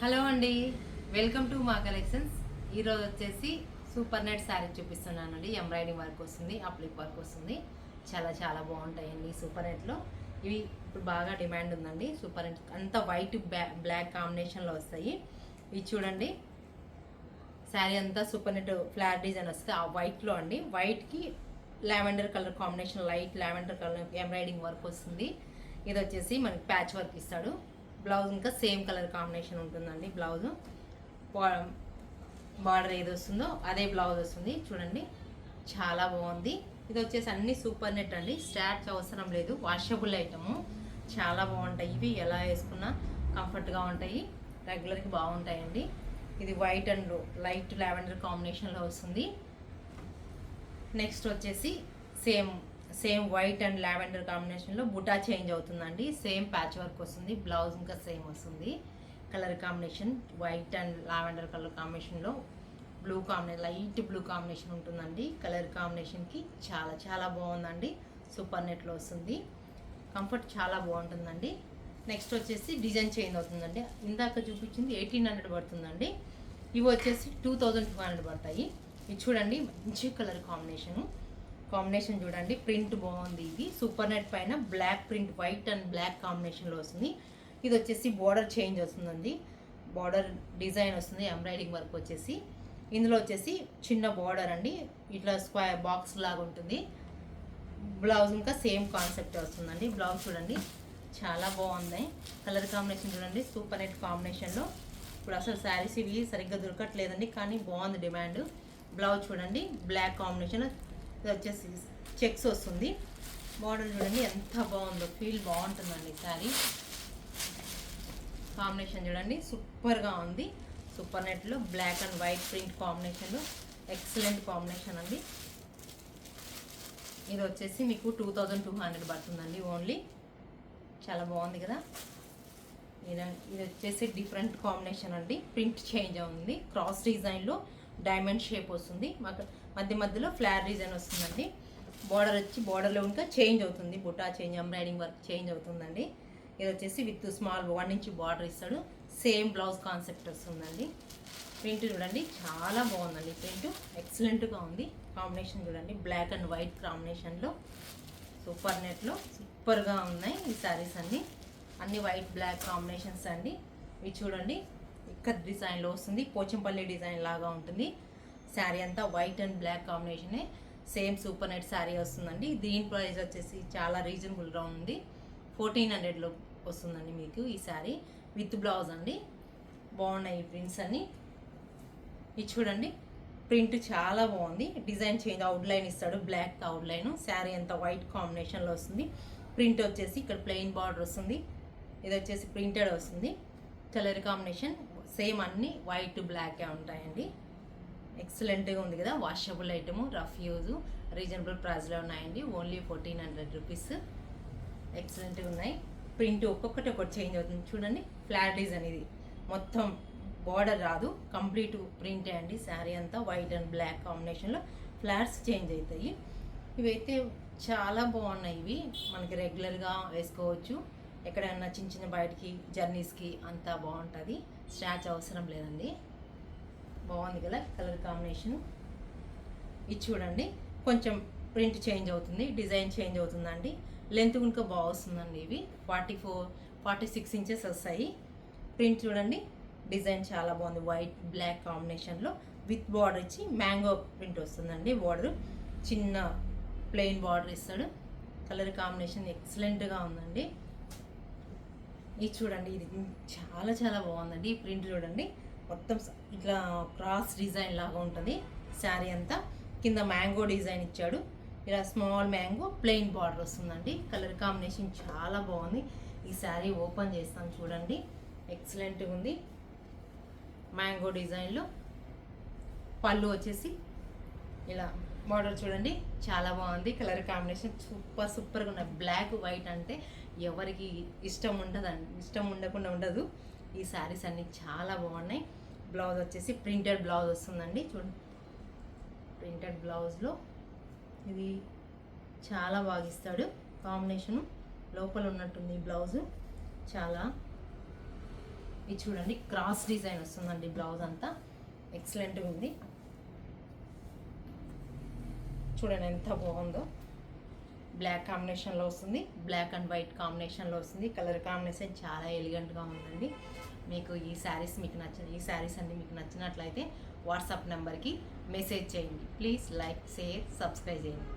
Hello అండి, welcome to మా collections. ఈరోజు వచ్చేసి సూపర్ నెట్ శారీ చూపిస్తున్నానండి. ఎంబ్రాయిడింగ్ వర్క్ వస్తుంది, అప్లిక్ వర్క్ వస్తుంది. చాలా చాలా బాగుంటాయండి సూపర్ నెట్లో. ఇవి ఇప్పుడు బాగా డిమాండ్ ఉందండి. సూపర్ నెట్ అంతా వైట్ బ్లాక్ కాంబినేషన్లో వస్తాయి. ఇవి చూడండి, శారీ అంతా సూపర్ నెట్ ఫ్లాట్ డిజైన్ వస్తుంది. ఆ వైట్లో అండి, వైట్కి lavender colour combination, light lavender colour embroidering work వస్తుంది. ఇది వచ్చేసి మనకి ప్యాచ్ వర్క్ ఇస్తాడు. బ్లౌజ్ ఇంకా సేమ్ కలర్ కాంబినేషన్ ఉంటుందండి. బ్లౌజ్ బార్డర్ ఏది వస్తుందో అదే బ్లౌజ్ వస్తుంది. చూడండి, చాలా బాగుంది. ఇది వచ్చేసి అన్ని సూపర్ నెట్ అండి. స్టార్చ్ అవసరం లేదు, వాషబుల్ ఐటము. చాలా బాగుంటాయి. ఇవి ఎలా వేసుకున్నా కంఫర్ట్గా ఉంటాయి, రెగ్యులర్కి బాగుంటాయండి. ఇది వైట్ అండ్ లైట్ లావెండర్ కాంబినేషన్లో వస్తుంది. నెక్స్ట్ వచ్చేసి సేమ్ వైట్ అండ్ లావెండర్ కాంబినేషన్లో బుటా చేంజ్ అవుతుందండి. సేమ్ ప్యాచ్ వర్క్ వస్తుంది. బ్లౌజ్ ఇంకా సేమ్ వస్తుంది. Colour combination white and lavender colour కాంబినేషన్లో blue combination, light blue combination ఉంటుందండి. కలర్ కాంబినేషన్కి చాలా చాలా బాగుందండి. సూపర్ నెట్లో వస్తుంది. కంఫర్ట్ చాలా బాగుంటుందండి. నెక్స్ట్ వచ్చేసి డిజైన్ చేంజ్ అవుతుందండి. ఇందాక చూపించింది 1800 పడుతుందండి. ఇవి వచ్చేసి 2200 పడతాయి. ఇది చూడండి, మంచి కలర్ కాంబినేషన్ చూడండి. ప్రింట్ బాగుంది. ఇది సూపర్ నెట్ పైన black print, white and black కాంబినేషన్లో వస్తుంది. ఇది వచ్చేసి బార్డర్ చేంజ్ వస్తుందండి. బార్డర్ డిజైన్ వస్తుంది. ఎంబ్రాయిడింగ్ వర్క్ వచ్చేసి ఇందులో వచ్చేసి చిన్న బార్డర్ అండి, ఇట్లా స్క్వేర్ బాక్స్ లాగా ఉంటుంది. బ్లౌజ్ ఇంకా సేమ్ కాన్సెప్ట్ వస్తుందండి. బ్లౌజ్ చూడండి, చాలా బాగుంది. కలర్ కాంబినేషన్ చూడండి, సూపర్ నెట్ కాంబినేషన్లో. ఇప్పుడు అసలు శారీస్ ఇవి సరిగ్గా దొరకట్లేదండి, కానీ బాగుంది డిమాండ్. బ్లౌజ్ చూడండి, బ్లాక్ కాంబినేషన్. ఇది వచ్చేసి చెక్స్ వస్తుంది. బార్డర్ చూడండి ఎంత బాగుందో, ఫీల్ బాగుంటుందండి శారీ. కాంబినేషన్ చూడండి, సూపర్గా ఉంది. సూపర్ నెట్లో బ్లాక్ అండ్ వైట్ ప్రింట్ కాంబినేషన్లో ఎక్సలెంట్ కాంబినేషన్ అండి. ఇది వచ్చేసి మీకు 2200 పడుతుందండి ఓన్లీ. చాలా బాగుంది కదా. ఇది వచ్చేసి డిఫరెంట్ కాంబినేషన్ అండి. ప్రింట్ చేంజ్ అవుతుంది. క్రాస్ డిజైన్లో డైమండ్ షేప్ వస్తుంది. మాకు మధ్యలో ఫ్లార్ డిజైన్ వస్తుందండి. బార్డర్ వచ్చి బార్డర్లో ఇంకా చేంజ్ అవుతుంది. బుటా చేంజ్, ఎంబ్రాయిడింగ్ వర్క్ చేంజ్ అవుతుందండి. ఇది వచ్చేసి విత్ స్మాల్ 1 ఇంచ్ బార్డర్ ఇస్తాడు. సేమ్ బ్లౌజ్ కాన్సెప్ట్ వస్తుందండి. ప్రింట్ చూడండి, చాలా బాగుందండి. ప్రింట్ ఎక్సలెంట్గా ఉంది. కాంబినేషన్ చూడండి, బ్లాక్ అండ్ వైట్ కాంబినేషన్లో సూపర్ నెట్లో సూపర్గా ఉన్నాయి ఈ శారీస్ అన్ని వైట్ బ్లాక్ కాంబినేషన్స్ అండి. ఇవి చూడండి, ఇక్కడ డిజైన్లో వస్తుంది. పోచంపల్లి డిజైన్ లాగా ఉంటుంది. శారీ అంతా వైట్ అండ్ బ్లాక్ కాంబినేషనే. సేమ్ సూపర్ నెట్ శారీ వస్తుందండి. దీని ప్రైస్ వచ్చేసి చాలా రీజనబుల్గా ఉంది. 1400లో వస్తుందండి మీకు ఈ శారీ విత్ బ్లౌజ్ అండి. బాగున్నాయి ఈ ప్రింట్స్ అన్నీ. ఇది చూడండి, ప్రింట్ చాలా బాగుంది. డిజైన్ చేంజ్, అవుట్లైన్ ఇస్తాడు, బ్లాక్ అవుట్లైన్. శారీ అంతా వైట్ కాంబినేషన్లో వస్తుంది. ప్రింట్ వచ్చేసి ఇక్కడ ప్లెయిన్ బార్డర్ వస్తుంది. ఇది వచ్చేసి ప్రింటెడ్ వస్తుంది. కలర్ కాంబినేషన్ సేమ్ అన్నీ వైట్ బ్లాకే ఉంటాయండి. ఎక్సలెంట్గా ఉంది కదా. Washable item, rough use, reasonable ప్రైస్లో ఉన్నాయండి. Only 1400 rupees. ఎక్సలెంట్గా ఉన్నాయి. ప్రింట్ ఒక్కొక్కటి చేంజ్ అవుతుంది. చూడండి, ఫ్లాట్ డిజైన్. ఇది మొత్తం బార్డర్ రాదు, కంప్లీట్ ప్రింటే అండి. శారీ అంతా వైట్ అండ్ బ్లాక్ కాంబినేషన్లో ఫ్లాట్స్ చేంజ్ అవుతాయి. ఇవైతే చాలా బాగున్నాయి. ఇవి మనకి రెగ్యులర్గా వేసుకోవచ్చు. ఎక్కడైనా చిన్న బయటికి జర్నీస్కి అంతా బాగుంటుంది. స్టాచ్ అవసరం లేదండి. బాగుంది కదా కలర్ కాంబినేషన్. ఇది చూడండి, కొంచెం ప్రింట్ చేంజ్ అవుతుంది, డిజైన్ చేంజ్ అవుతుందండి. లెంత్ కనుక బాగా వస్తుందండి. ఇవి 46 ఇంచెస్ వస్తాయి. ప్రింట్ చూడండి, డిజైన్ చాలా బాగుంది. వైట్ బ్లాక్ కాంబినేషన్లో విత్ బార్డర్ ఇచ్చి మ్యాంగో ప్రింట్ వస్తుందండి. బార్డర్ చిన్న ప్లెయిన్ బార్డర్ ఇస్తాడు. కలర్ కాంబినేషన్ ఎక్సలెంట్గా ఉందండి. ఇది చూడండి, ఇది చాలా చాలా బాగుందండి. ఈ ప్రింట్ చూడండి, మొత్తం ఇట్లా క్రాస్ డిజైన్ లాగా ఉంటుంది. శారీ అంతా కింద మ్యాంగో డిజైన్ ఇచ్చాడు. ఇలా స్మాల్ మ్యాంగో ప్లెయిన్ బార్డర్ వస్తుందండి. కలర్ కాంబినేషన్ చాలా బాగుంది. ఈ శారీ ఓపెన్ చేస్తాను చూడండి, ఎక్సలెంట్గా ఉంది. మ్యాంగో డిజైన్లో పళ్ళు వచ్చేసి ఇలా బార్డర్ చూడండి, చాలా బాగుంది. కలర్ కాంబినేషన్ సూపర్గా ఉన్నాయి. బ్లాక్ వైట్ అంటే ఎవరికి ఇష్టం ఉండకుండా ఉండదు. ఈ శారీస్ అన్నీ చాలా బాగున్నాయి. బ్లౌజ్ వచ్చేసి ప్రింటెడ్ బ్లౌజ్ వస్తుందండి. చూడండి, ప్రింటెడ్ బ్లౌజ్లో ఇది చాలా బాగా ఇస్తాడు. కాంబినేషను లోపల ఉన్నట్టుంది బ్లౌజు. చాలా ఇది చూడండి క్రాస్ డిజైన్ వస్తుందండి. బ్లౌజ్ అంతా ఎక్సలెంట్గా ఉంది. చూడండి ఎంత బాగుందో. బ్లాక్ కాంబినేషన్లో వస్తుంది, బ్లాక్ అండ్ వైట్ కాంబినేషన్లో వస్తుంది. కలర్ కాంబినేషన్ చాలా ఎలిగెంట్గా ఉందండి. మీకు ఈ శారీస్ అన్ని మీకు నచ్చినట్లయితే వాట్సాప్ నెంబర్కి మెసేజ్ చేయండి. ప్లీజ్ లైక్, షేర్, సబ్స్క్రైబ్ చేయండి.